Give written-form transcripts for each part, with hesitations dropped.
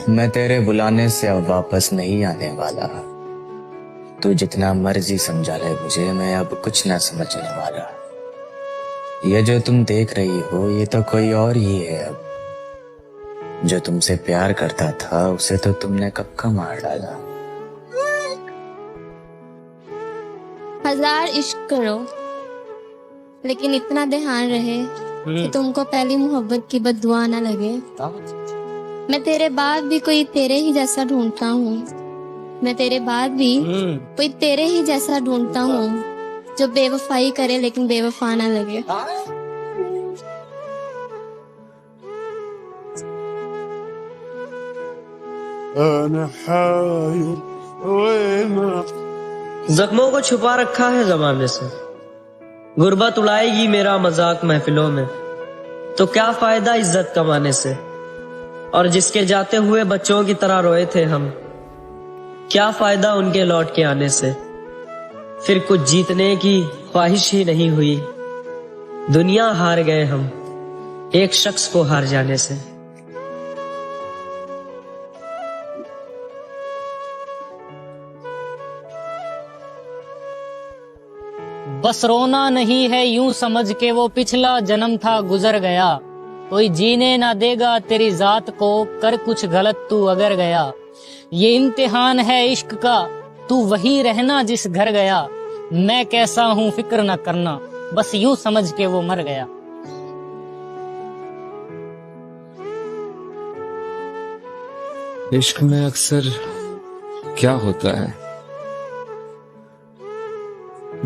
मैं तेरे बुलाने से अब वापस नहीं आने वाला। तू जितना मर्जी समझा ले मुझे, मैं अब कुछ ना समझने वाला। ये जो तुम देख रही हो ये तो कोई और ही है। अब जो तुमसे प्यार करता था उसे तो तुमने कब का मार डाला। हजार इश्क करो लेकिन इतना ध्यान रहे कि तुमको पहली मोहब्बत की बद्दुआ ना लगे। मैं तेरे बाद भी कोई तेरे ही जैसा ढूंढता हूँ। मैं तेरे बाद भी कोई तेरे ही जैसा ढूंढता हूँ जो बेवफाई करे लेकिन बेवफा ना लगे। जख्मों को छुपा रखा है जमाने से, गुर्बत उड़ाएगी मेरा मजाक महफिलों में। तो क्या फायदा इज्जत कमाने से, और जिसके जाते हुए बच्चों की तरह रोए थे हम, क्या फायदा उनके लौट के आने से। फिर कुछ जीतने की ख्वाहिश ही नहीं हुई, दुनिया हार गए हम एक शख्स को हार जाने से। बस रोना नहीं है यूं समझ के वो पिछला जन्म था गुजर गया। कोई जीने ना देगा तेरी जात को, कर कुछ गलत तू अगर गया। ये इम्तिहान है इश्क का, तू वही रहना जिस घर गया। मैं कैसा हूँ फिक्र न करना, बस यूं समझ के वो मर गया। इश्क में अक्सर क्या होता है,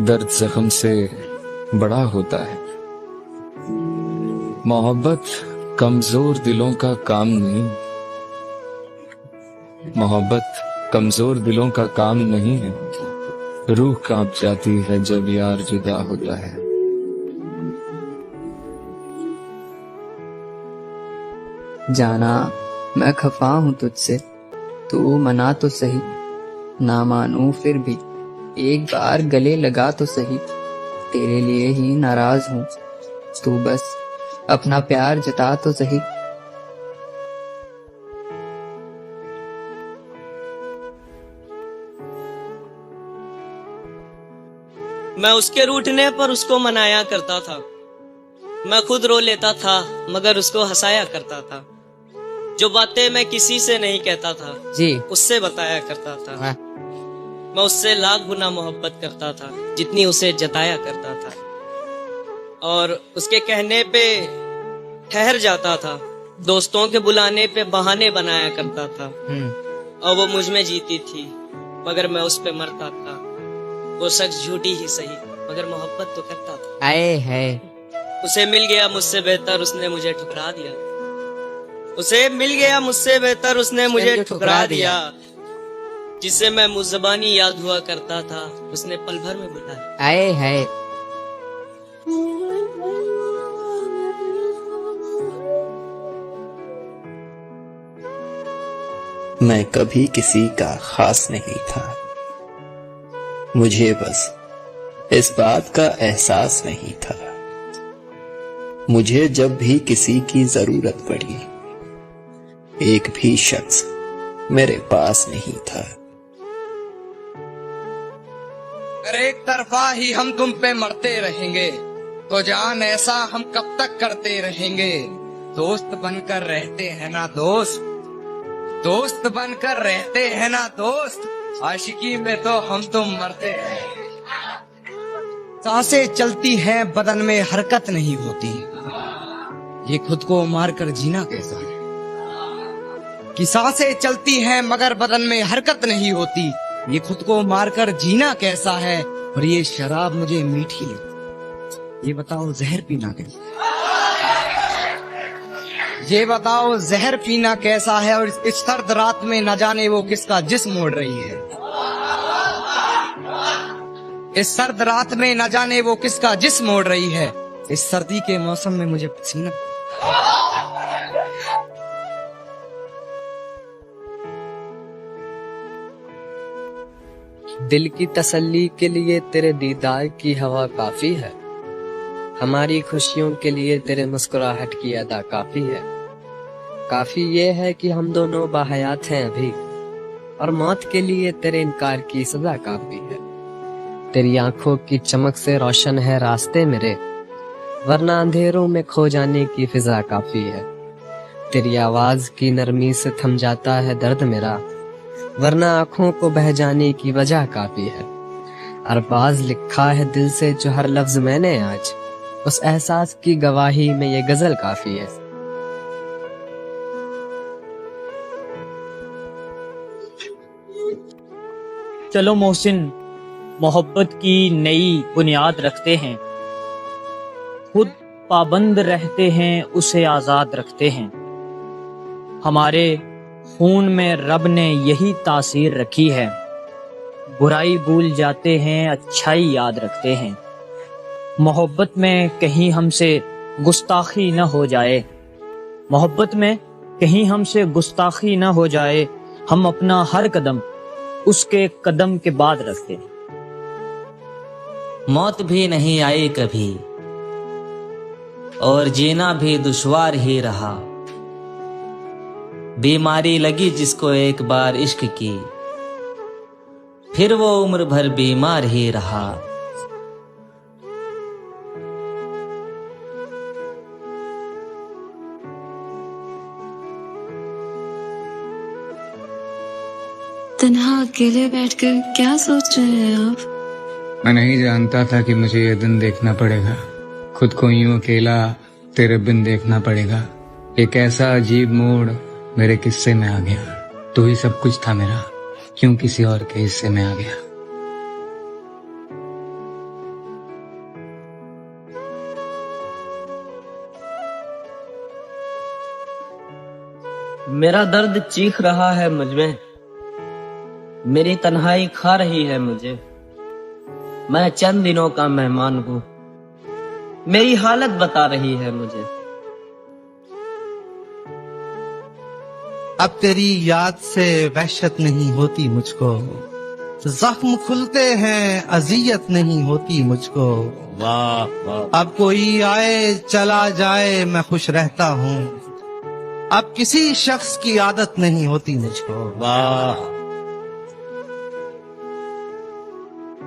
दर्द जख्म से बड़ा होता है। मोहब्बत कमजोर दिलों का काम नहीं, मोहब्बत कमजोर दिलों का काम नहीं है। रूह कांप जाती है जब यार जुदा होता है। जाना मैं खफा हूँ तुझसे, तू मना तो सही। ना मानूं फिर भी एक बार गले लगा तो सही। तेरे लिए ही नाराज हूँ, तू बस अपना प्यार जता तो सही। मैं उसके रूठने पर उसको मनाया करता था, मैं खुद रो लेता था मगर उसको हंसाया करता था। जो बातें मैं किसी से नहीं कहता था जी उससे बताया करता था। मैं उससे लाख गुना मोहब्बत करता था जितनी उसे जताया करता था। और उसके कहने पे ठहर जाता था, दोस्तों के बुलाने पे बहाने बनाया करता था। और वो मुझ में जीती थी मगर मैं उस पे मरता था। वो शख्स झूठी ही सही मगर मोहब्बत तो करता था। आए है उसे मिल गया मुझसे बेहतर, उसने मुझे ठुकरा दिया। उसे मिल गया मुझसे बेहतर, उसने मुझे ठुकरा दिया। जिसे मैं मुज़बानी याद हुआ करता था उसने पल भर में बुला दिया। आए है मैं कभी किसी का खास नहीं था, मुझे बस इस बात का एहसास नहीं था। मुझे जब भी किसी की जरूरत पड़ी एक भी शख्स मेरे पास नहीं था। एक तरफा ही हम तुम पे मरते रहेंगे, तो जान ऐसा हम कब तक करते रहेंगे। दोस्त बनकर रहते हैं ना दोस्त, दोस्त बनकर रहते हैं ना दोस्त। आशिकी में तो हम तुम मरते हैं। सांसें चलती हैं बदन में हरकत नहीं होती, ये खुद को मारकर जीना कैसा है। कि सांसें चलती हैं मगर बदन में हरकत नहीं होती, ये खुद को मारकर जीना कैसा है। और ये शराब मुझे मीठी लगती, ये बताओ जहर पीना कैसा, ये बताओ जहर पीना कैसा है। और इस सर्द रात में न जाने वो किसका जिस्म ओढ़ रही है। इस सर्द रात में न जाने वो किसका जिस्म ओढ़ रही है। इस सर्दी के मौसम में मुझे पसीना। दिल की तसल्ली के लिए तेरे दीदार की हवा काफी है। हमारी खुशियों के लिए तेरे मुस्कुराहट की अदा काफी है। काफी ये है कि हम दोनों बाहयात हैं अभी, और मौत के लिए तेरे इनकार की सजा काफी है। तेरी आंखों की चमक से रोशन है रास्ते मेरे, वरना अंधेरों में खो जाने की फिजा काफी है। तेरी आवाज की नरमी से थम जाता है दर्द मेरा, वरना आंखों को बह जाने की वजह काफी है। अरबाज लिखा है दिल से जो हर लफ्ज मैंने आज, उस एहसास की गवाही में ये गजल काफी है। चलो मोहसिन, मोहब्बत की नई बुनियाद रखते हैं, खुद पाबंद रहते हैं, उसे आजाद रखते हैं। हमारे खून में रब ने यही तासीर रखी है, बुराई भूल जाते हैं, अच्छाई याद रखते हैं। मोहब्बत में कहीं हमसे गुस्ताखी न हो जाए, मोहब्बत में कहीं हमसे गुस्ताखी न हो जाए, हम अपना हर कदम उसके कदम के बाद रखते हैं। मौत भी नहीं आई कभी और जीना भी दुश्वार ही रहा, बीमारी लगी जिसको एक बार इश्क की, फिर वो उम्र भर बीमार ही रहा। तन्हा अकेले बैठकर क्या सोच रहे हैं आप? मैं नहीं जानता था कि मुझे ये दिन देखना पड़ेगा, खुद को यूं अकेला तेरे बिन देखना पड़ेगा। एक ऐसा अजीब मोड़ मेरे किस्से में आ गया, तू ही सब कुछ था मेरा, क्यों किसी और के हिस्से में आ गया। मेरा दर्द चीख रहा है मुझ में, मेरी तन्हाई खा रही है मुझे। मैं चंद दिनों का मेहमान हूँ, मेरी हालत बता रही है मुझे। अब तेरी याद से वहशत नहीं होती मुझको, जख्म खुलते हैं अजियत नहीं होती मुझको। वाह वाह। अब कोई आए चला जाए मैं खुश रहता हूँ, अब किसी शख्स की आदत नहीं होती मुझको। वाह।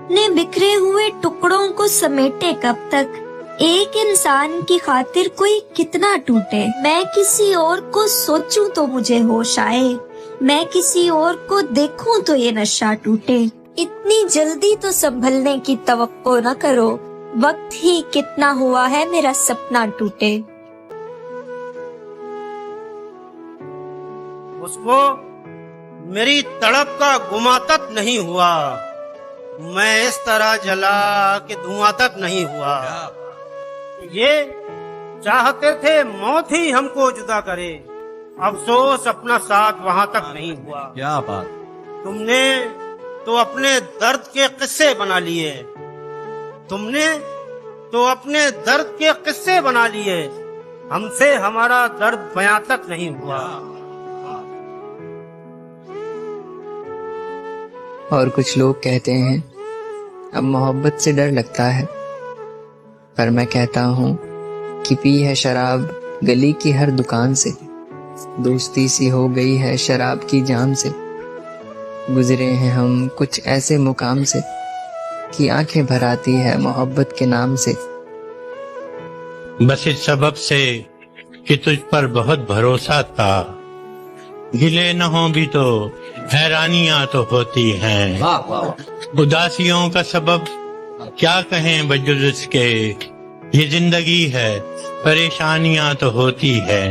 ने बिखरे हुए टुकड़ों को समेटे कब तक, एक इंसान की खातिर कोई कितना टूटे। मैं किसी और को सोचूं तो मुझे होश आए, मैं किसी और को देखूं तो ये नशा टूटे। इतनी जल्दी तो संभलने की तवक्को न करो, वक्त ही कितना हुआ है मेरा सपना टूटे। उसको मेरी तड़प का गुमा तक नहीं हुआ, मैं इस तरह जला कि धुआं तक नहीं हुआ। ये चाहते थे मौत ही हमको जुदा करे, अफसोस अपना साथ वहां तक नहीं हुआ। क्या बात। तुमने तो अपने दर्द के किस्से बना लिए, तुमने तो अपने दर्द के किस्से बना लिए, हमसे हमारा दर्द बयां तक नहीं हुआ। और कुछ लोग कहते हैं अब मोहब्बत से डर लगता है, पर मैं कहता हूँ कि पी है शराब गली की हर दुकान से, दोस्ती सी हो गई है शराब की जाम से। गुजरे हैं हम कुछ ऐसे मुकाम से कि आंखें भर आती है मोहब्बत के नाम से। बस इस सबब से कि तुझ पर बहुत भरोसा था, गिले न हो भी तो हैरानियां तो होती हैं। उदासियों का सबब क्या कहें बजुज़ इसके, ये जिंदगी है परेशानियां तो होती है।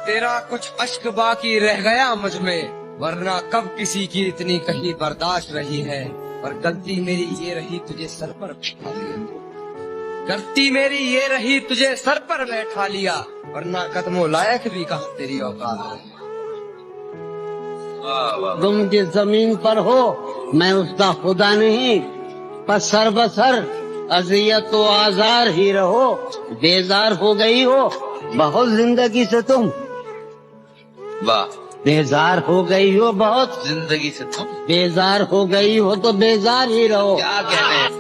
तेरा कुछ अश्क बाकी रह गया मुझ में, वरना कब किसी की इतनी कहीं बर्दाश्त रही है। और गलती मेरी ये रही तुझे सर पर बैठा लिया, गलती मेरी ये रही तुझे सर पर बैठा लिया, वरना कदमों लायक भी कहाँ तेरी औकात है। तुम जिस जमीन पर हो मैं उसका खुदा नहीं, पर सर बसर अजियत तो आजार ही रहो। बेजार हो गई हो बहुत जिंदगी से तुम, वाह। बेजार हो गई हो बहुत जिंदगी से तुम, बेजार हो गई हो तो बेजार ही रहो। क्या कहने